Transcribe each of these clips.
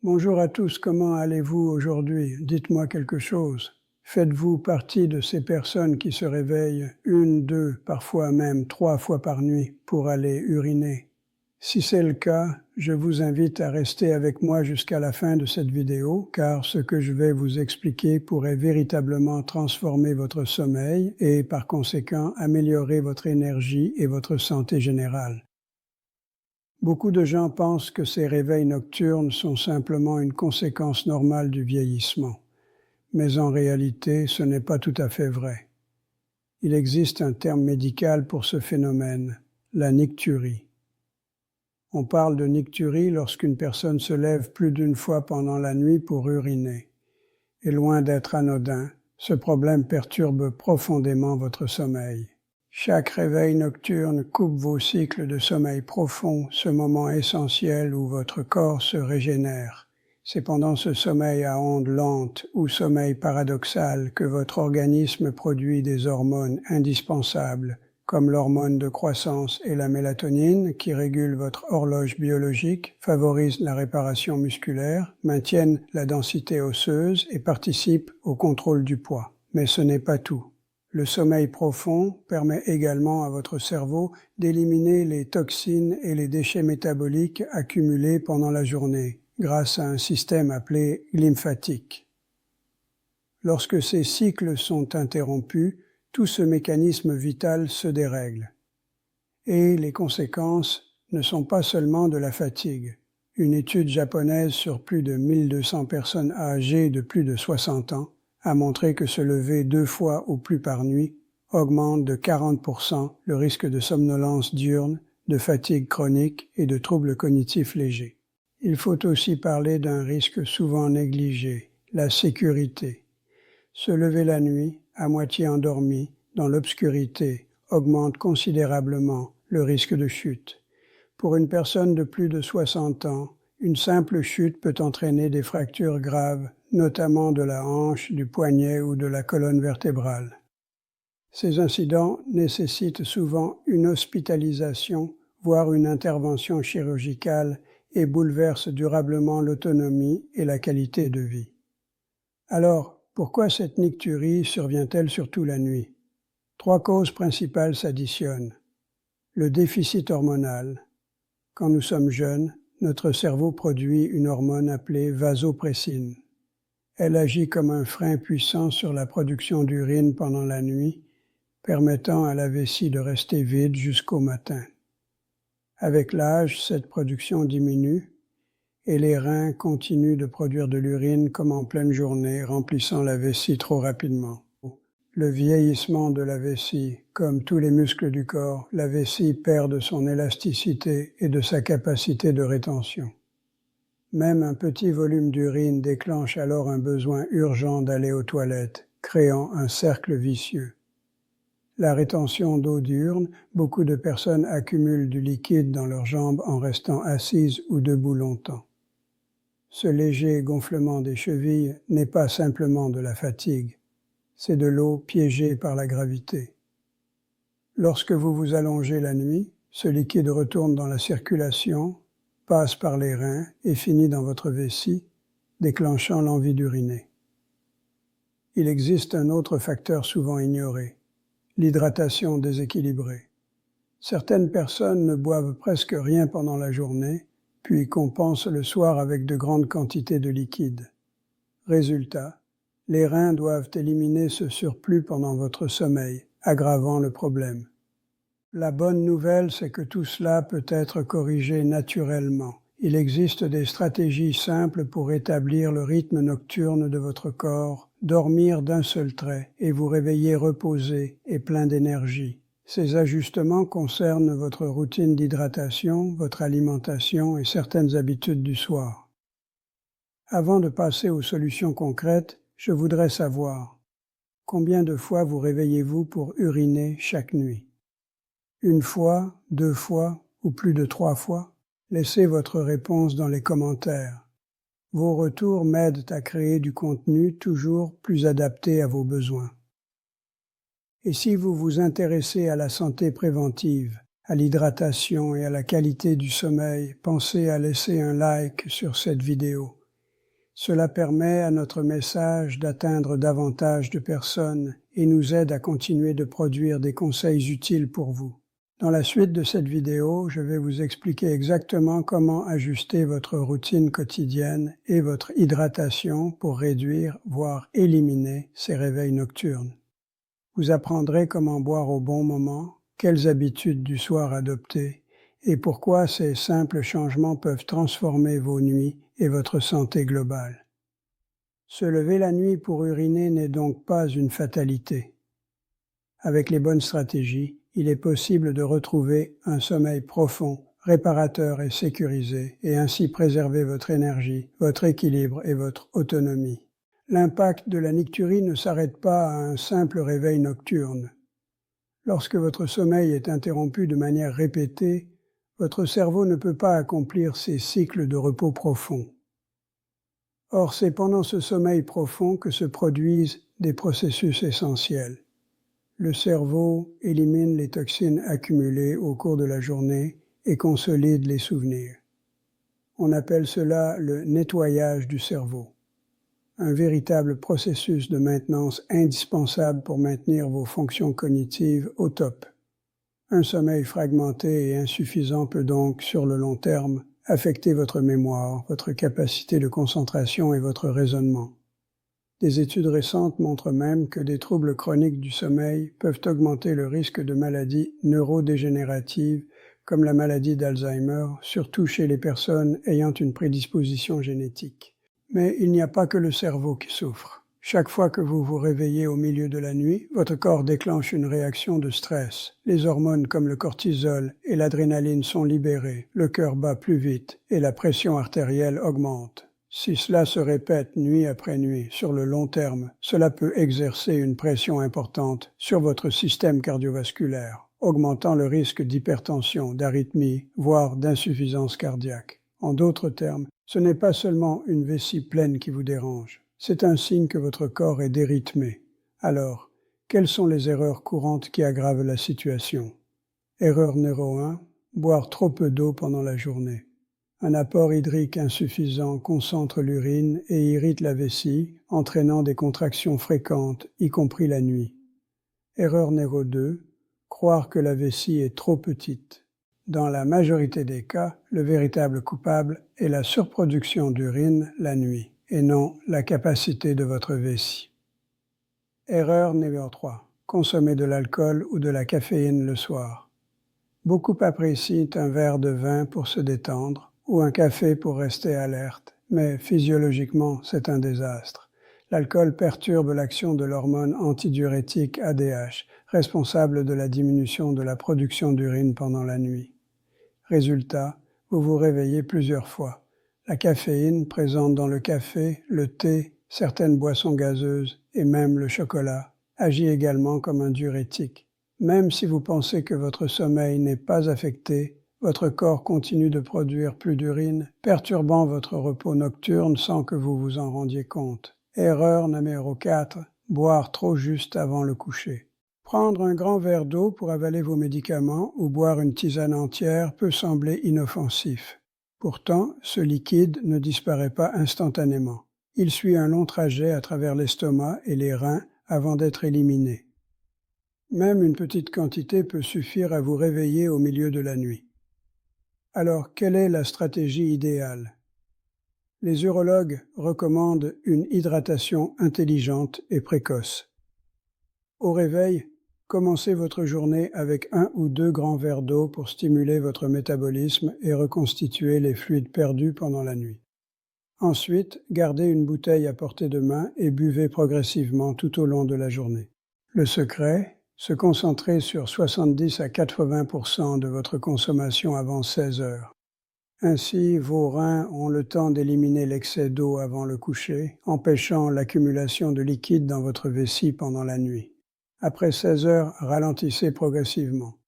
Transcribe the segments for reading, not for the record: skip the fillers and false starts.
Bonjour à tous, comment allez-vous aujourd'hui? Dites-moi quelque chose. Faites-vous partie de ces personnes qui se réveillent une, deux, parfois même 3 fois par nuit pour aller uriner? Si c'est le cas, je vous invite à rester avec moi jusqu'à la fin de cette vidéo, car ce que je vais vous expliquer pourrait véritablement transformer votre sommeil et, par conséquent, améliorer votre énergie et votre santé générale. Beaucoup de gens pensent que ces réveils nocturnes sont simplement une conséquence normale du vieillissement. Mais en réalité, ce n'est pas tout à fait vrai. Il existe un terme médical pour ce phénomène, la nicturie. On parle de nicturie lorsqu'une personne se lève plus d'une fois pendant la nuit pour uriner. Et loin d'être anodin, ce problème perturbe profondément votre sommeil. Chaque réveil nocturne coupe vos cycles de sommeil profond, ce moment essentiel où votre corps se régénère. C'est pendant ce sommeil à ondes lentes ou sommeil paradoxal que votre organisme produit des hormones indispensables, comme l'hormone de croissance et la mélatonine, qui régulent votre horloge biologique, favorisent la réparation musculaire, maintiennent la densité osseuse et participent au contrôle du poids. Mais ce n'est pas tout. Le sommeil profond permet également à votre cerveau d'éliminer les toxines et les déchets métaboliques accumulés pendant la journée, grâce à un système appelé lymphatique. Lorsque ces cycles sont interrompus, tout ce mécanisme vital se dérègle. Et les conséquences ne sont pas seulement de la fatigue. Une étude japonaise sur plus de 1200 personnes âgées de plus de 60 ans a montré que se lever 2 fois ou plus par nuit augmente de 40% le risque de somnolence diurne, de fatigue chronique et de troubles cognitifs légers. Il faut aussi parler d'un risque souvent négligé, la sécurité. Se lever la nuit, à moitié endormi, dans l'obscurité, augmente considérablement le risque de chute. Pour une personne de plus de 60 ans, une simple chute peut entraîner des fractures graves, notamment de la hanche, du poignet ou de la colonne vertébrale. Ces incidents nécessitent souvent une hospitalisation, voire une intervention chirurgicale, et bouleversent durablement l'autonomie et la qualité de vie. Alors, pourquoi cette nicturie survient-elle surtout la nuit? 3 causes principales s'additionnent. Le déficit hormonal. Quand nous sommes jeunes, notre cerveau produit une hormone appelée vasopressine. Elle agit comme un frein puissant sur la production d'urine pendant la nuit, permettant à la vessie de rester vide jusqu'au matin. Avec l'âge, cette production diminue et les reins continuent de produire de l'urine comme en pleine journée, remplissant la vessie trop rapidement. Le vieillissement de la vessie, comme tous les muscles du corps, la vessie perd de son élasticité et de sa capacité de rétention. Même un petit volume d'urine déclenche alors un besoin urgent d'aller aux toilettes, créant un cercle vicieux. La rétention d'eau diurne, beaucoup de personnes accumulent du liquide dans leurs jambes en restant assises ou debout longtemps. Ce léger gonflement des chevilles n'est pas simplement de la fatigue. C'est de l'eau piégée par la gravité. Lorsque vous vous allongez la nuit, ce liquide retourne dans la circulation, passe par les reins et finit dans votre vessie, déclenchant l'envie d'uriner. Il existe un autre facteur souvent ignoré, l'hydratation déséquilibrée. Certaines personnes ne boivent presque rien pendant la journée, puis compensent le soir avec de grandes quantités de liquide. Résultat, les reins doivent éliminer ce surplus pendant votre sommeil, aggravant le problème. La bonne nouvelle, c'est que tout cela peut être corrigé naturellement. Il existe des stratégies simples pour établir le rythme nocturne de votre corps, dormir d'un seul trait et vous réveiller reposé et plein d'énergie. Ces ajustements concernent votre routine d'hydratation, votre alimentation et certaines habitudes du soir. Avant de passer aux solutions concrètes, je voudrais savoir, combien de fois vous réveillez-vous pour uriner chaque nuit? 1 fois, 2 fois ou plus de 3 fois? Laissez votre réponse dans les commentaires. Vos retours m'aident à créer du contenu toujours plus adapté à vos besoins. Et si vous vous intéressez à la santé préventive, à l'hydratation et à la qualité du sommeil, pensez à laisser un like sur cette vidéo Cela permet à notre message d'atteindre davantage de personnes et nous aide à continuer de produire des conseils utiles pour vous. Dans la suite de cette vidéo, je vais vous expliquer exactement comment ajuster votre routine quotidienne et votre hydratation pour réduire, voire éliminer ces réveils nocturnes. Vous apprendrez comment boire au bon moment, quelles habitudes du soir adopter et pourquoi ces simples changements peuvent transformer vos nuits et votre santé globale. Se lever la nuit pour uriner n'est donc pas une fatalité. Avec les bonnes stratégies, il est possible de retrouver un sommeil profond, réparateur et sécurisé, et ainsi préserver votre énergie, votre équilibre et votre autonomie. L'impact de la nicturie ne s'arrête pas à un simple réveil nocturne. Lorsque votre sommeil est interrompu de manière répétée, votre cerveau ne peut pas accomplir ses cycles de repos profond. Or, c'est pendant ce sommeil profond que se produisent des processus essentiels. Le cerveau élimine les toxines accumulées au cours de la journée et consolide les souvenirs. On appelle cela le nettoyage du cerveau, un véritable processus de maintenance indispensable pour maintenir vos fonctions cognitives au top. Un sommeil fragmenté et insuffisant peut donc, sur le long terme, affecter votre mémoire, votre capacité de concentration et votre raisonnement. Des études récentes montrent même que des troubles chroniques du sommeil peuvent augmenter le risque de maladies neurodégénératives comme la maladie d'Alzheimer, surtout chez les personnes ayant une prédisposition génétique. Mais il n'y a pas que le cerveau qui souffre. Chaque fois que vous vous réveillez au milieu de la nuit, votre corps déclenche une réaction de stress. Les hormones comme le cortisol et l'adrénaline sont libérées, le cœur bat plus vite et la pression artérielle augmente. Si cela se répète nuit après nuit, sur le long terme, cela peut exercer une pression importante sur votre système cardiovasculaire, augmentant le risque d'hypertension, d'arythmie, voire d'insuffisance cardiaque. En d'autres termes, ce n'est pas seulement une vessie pleine qui vous dérange. C'est un signe que votre corps est dérythmé. Alors, quelles sont les erreurs courantes qui aggravent la situation? Erreur numéro 1, boire trop peu d'eau pendant la journée. Un apport hydrique insuffisant concentre l'urine et irrite la vessie, entraînant des contractions fréquentes, y compris la nuit. Erreur numéro 2, croire que la vessie est trop petite. Dans la majorité des cas, le véritable coupable est la surproduction d'urine la nuit, et non la capacité de votre vessie. Erreur numéro 3. Consommer de l'alcool ou de la caféine le soir. Beaucoup apprécient un verre de vin pour se détendre ou un café pour rester alerte, mais physiologiquement, c'est un désastre. L'alcool perturbe l'action de l'hormone antidiurétique ADH, responsable de la diminution de la production d'urine pendant la nuit. Résultat, vous vous réveillez plusieurs fois. La caféine présente dans le café, le thé, certaines boissons gazeuses et même le chocolat agit également comme un diurétique. Même si vous pensez que votre sommeil n'est pas affecté, votre corps continue de produire plus d'urine, perturbant votre repos nocturne sans que vous vous en rendiez compte. Erreur numéro 4, boire trop juste avant le coucher. Prendre un grand verre d'eau pour avaler vos médicaments ou boire une tisane entière peut sembler inoffensif. Pourtant, ce liquide ne disparaît pas instantanément. Il suit un long trajet à travers l'estomac et les reins avant d'être éliminé. Même une petite quantité peut suffire à vous réveiller au milieu de la nuit. Alors, quelle est la stratégie idéale? Les urologues recommandent une hydratation intelligente et précoce. Au réveil, commencez votre journée avec 1 ou 2 grands verres d'eau pour stimuler votre métabolisme et reconstituer les fluides perdus pendant la nuit. Ensuite, gardez une bouteille à portée de main et buvez progressivement tout au long de la journée. Le secret, se concentrer sur 70 à 80% de votre consommation avant 16 heures. Ainsi, vos reins ont le temps d'éliminer l'excès d'eau avant le coucher, empêchant l'accumulation de liquide dans votre vessie pendant la nuit. Après 16 heures, ralentissez progressivement.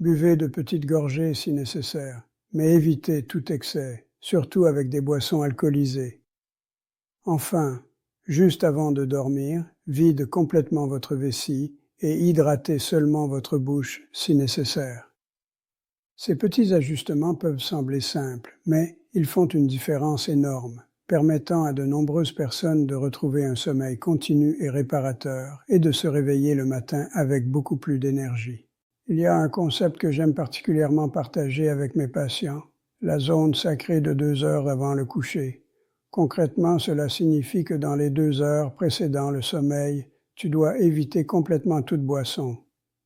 Buvez de petites gorgées si nécessaire, mais évitez tout excès, surtout avec des boissons alcoolisées. Enfin, juste avant de dormir, vide complètement votre vessie et hydratez seulement votre bouche si nécessaire. Ces petits ajustements peuvent sembler simples, mais ils font une différence énorme. permettant à de nombreuses personnes de retrouver un sommeil continu et réparateur et de se réveiller le matin avec beaucoup plus d'énergie. Il y a un concept que j'aime particulièrement partager avec mes patients, la zone sacrée de 2 heures avant le coucher. Concrètement, cela signifie que dans les 2 heures précédant le sommeil, tu dois éviter complètement toute boisson.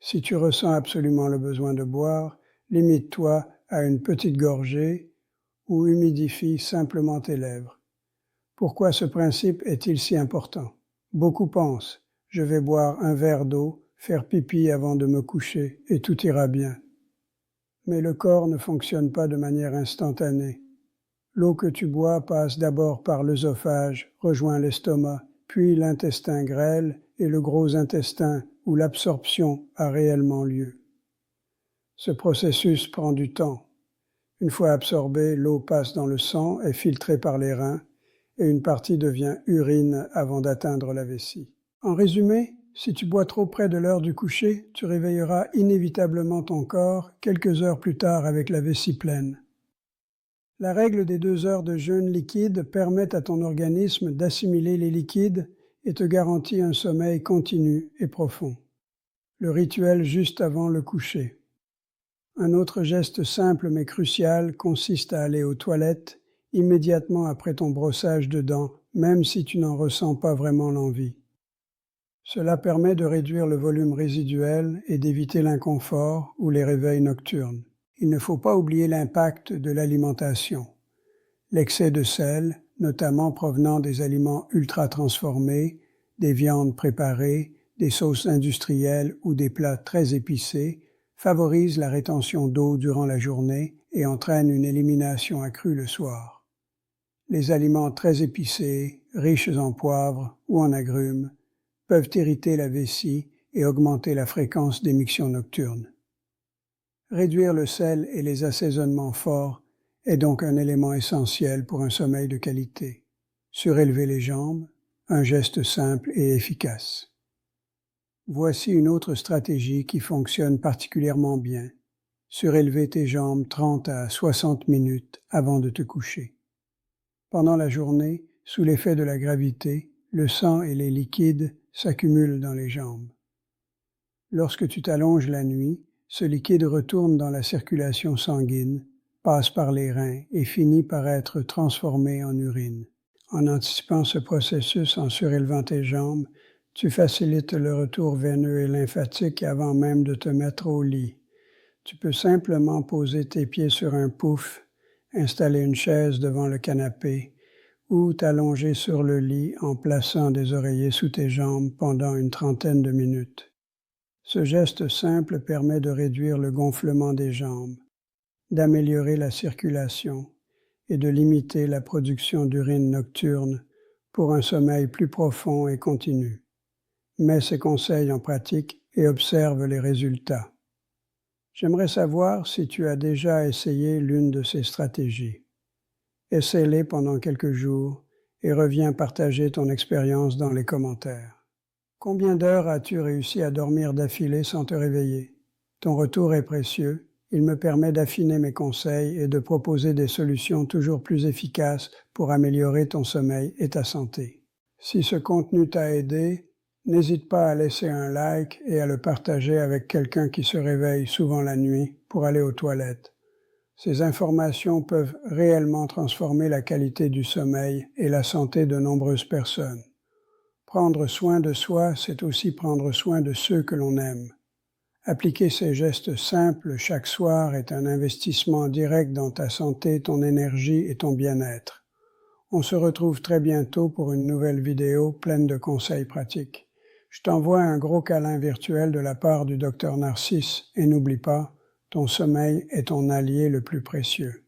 Si tu ressens absolument le besoin de boire, limite-toi à une petite gorgée ou humidifie simplement tes lèvres. Pourquoi ce principe est-il si important? Beaucoup pensent « je vais boire un verre d'eau, faire pipi avant de me coucher et tout ira bien ». Mais le corps ne fonctionne pas de manière instantanée. L'eau que tu bois passe d'abord par l'œsophage, rejoint l'estomac, puis l'intestin grêle et le gros intestin où l'absorption a réellement lieu. Ce processus prend du temps. Une fois absorbée, l'eau passe dans le sang, est filtrée par les reins et une partie devient urine avant d'atteindre la vessie. En résumé, si tu bois trop près de l'heure du coucher, tu réveilleras inévitablement ton corps quelques heures plus tard avec la vessie pleine. La règle des 2 heures de jeûne liquide permet à ton organisme d'assimiler les liquides et te garantit un sommeil continu et profond. Le rituel juste avant le coucher. Un autre geste simple mais crucial consiste à aller aux toilettes immédiatement après ton brossage de dents, même si tu n'en ressens pas vraiment l'envie. Cela permet de réduire le volume résiduel et d'éviter l'inconfort ou les réveils nocturnes. Il ne faut pas oublier l'impact de l'alimentation. L'excès de sel, notamment provenant des aliments ultra-transformés, des viandes préparées, des sauces industrielles ou des plats très épicés, favorise la rétention d'eau durant la journée et entraîne une élimination accrue le soir. Les aliments très épicés, riches en poivre ou en agrumes, peuvent irriter la vessie et augmenter la fréquence d'émission nocturne. Réduire le sel et les assaisonnements forts est donc un élément essentiel pour un sommeil de qualité. Surélever les jambes, un geste simple et efficace. Voici une autre stratégie qui fonctionne particulièrement bien. Surélever tes jambes 30 à 60 minutes avant de te coucher. Pendant la journée, sous l'effet de la gravité, le sang et les liquides s'accumulent dans les jambes. Lorsque tu t'allonges la nuit, ce liquide retourne dans la circulation sanguine, passe par les reins et finit par être transformé en urine. En anticipant ce processus en surélevant tes jambes, tu facilites le retour veineux et lymphatique avant même de te mettre au lit. Tu peux simplement poser tes pieds sur un pouf, installer une chaise devant le canapé ou t'allonger sur le lit en plaçant des oreillers sous tes jambes pendant une trentaine de minutes. Ce geste simple permet de réduire le gonflement des jambes, d'améliorer la circulation et de limiter la production d'urine nocturne pour un sommeil plus profond et continu. Mets ces conseils en pratique et observe les résultats. J'aimerais savoir si tu as déjà essayé l'une de ces stratégies. Essaie-les pendant quelques jours et reviens partager ton expérience dans les commentaires. Combien d'heures as-tu réussi à dormir d'affilée sans te réveiller? Ton retour est précieux. Il me permet d'affiner mes conseils et de proposer des solutions toujours plus efficaces pour améliorer ton sommeil et ta santé. Si ce contenu t'a aidé, n'hésite pas à laisser un like et à le partager avec quelqu'un qui se réveille souvent la nuit pour aller aux toilettes. Ces informations peuvent réellement transformer la qualité du sommeil et la santé de nombreuses personnes. Prendre soin de soi, c'est aussi prendre soin de ceux que l'on aime. Appliquer ces gestes simples chaque soir est un investissement direct dans ta santé, ton énergie et ton bien-être. On se retrouve très bientôt pour une nouvelle vidéo pleine de conseils pratiques. Je t'envoie un gros câlin virtuel de la part du Dr Narcisse et n'oublie pas, ton sommeil est ton allié le plus précieux.